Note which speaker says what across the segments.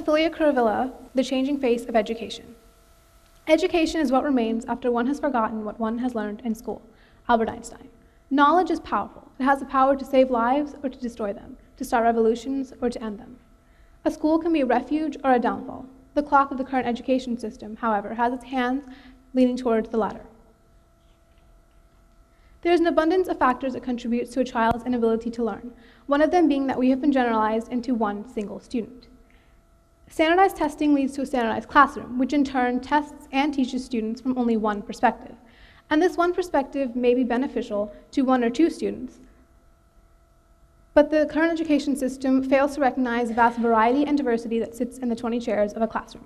Speaker 1: Athulya Kuruvilla, The Changing Face of Education. Education is what remains after one has forgotten what one has learned in school. Albert Einstein. Knowledge is powerful. It has the power to save lives or to destroy them, to start revolutions or to end them. A school can be a refuge or a downfall. The clock of the current education system, however, has its hands leaning towards the latter. There is an abundance of factors that contribute to a child's inability to learn, one of them being that we have been generalized into one single student. Standardized testing leads to a standardized classroom, which in turn tests and teaches students from only one perspective. And this one perspective may be beneficial to one or two students, but the current education system fails to recognize the vast variety and diversity that sits in the 20 chairs of a classroom.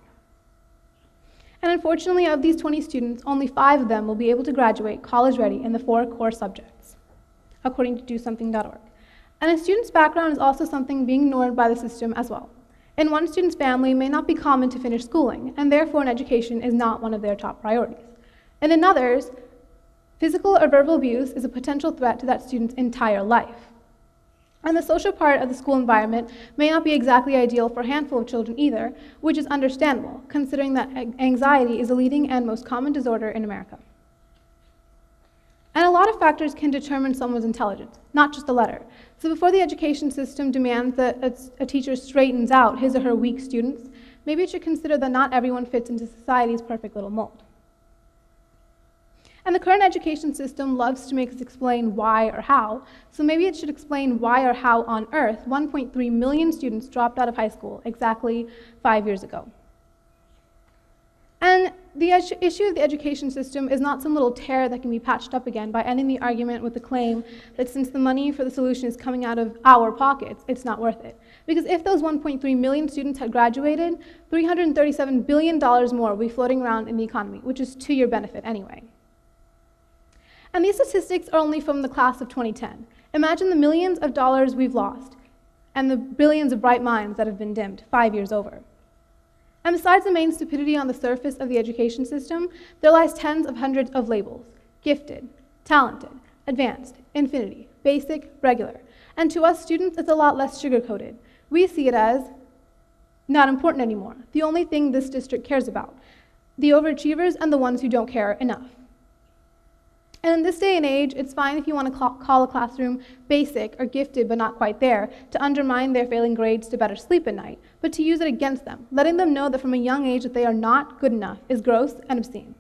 Speaker 1: And unfortunately, of these 20 students, only 5 of them will be able to graduate college-ready in the 4 core subjects, according to DoSomething.org. And a student's background is also something being ignored by the system as well. In one student's family, it may not be common to finish schooling, and therefore an education is not one of their top priorities. And in others, physical or verbal abuse is a potential threat to that student's entire life. And the social part of the school environment may not be exactly ideal for a handful of children either, which is understandable, considering that anxiety is a leading and most common disorder in America. And a lot of factors can determine someone's intelligence, not just the letter. So before the education system demands that a teacher straightens out his or her weak students, maybe it should consider that not everyone fits into society's perfect little mold. And the current education system loves to make us explain why or how, so maybe it should explain why or how on earth 1.3 million students dropped out of high school exactly 5 years ago. And the issue of the education system is not some little tear that can be patched up again by ending the argument with the claim that since the money for the solution is coming out of our pockets, it's not worth it. Because if those 1.3 million students had graduated, $337 billion more will be floating around in the economy, which is to your benefit anyway. And these statistics are only from the class of 2010. Imagine the millions of dollars we've lost and the billions of bright minds that have been dimmed 5 years over. And besides the main stupidity on the surface of the education system, there lies tens of hundreds of labels: gifted, talented, advanced, infinity, basic, regular. And to us students, it's a lot less sugar-coated. We see it as not important anymore, the only thing this district cares about, the overachievers and the ones who don't care enough. And in this day and age, it's fine if you want to call a classroom basic or gifted but not quite there to undermine their failing grades to better sleep at night, but to use it against them, letting them know that from a young age that they are not good enough is gross and obscene.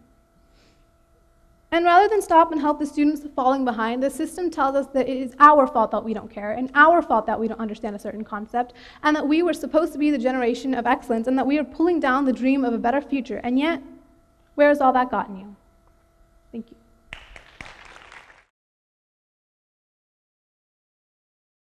Speaker 1: And rather than stop and help the students falling behind, the system tells us that it is our fault that we don't care, and our fault that we don't understand a certain concept, and that we were supposed to be the generation of excellence, and that we are pulling down the dream of a better future, and yet, where has all that gotten you? Thank you.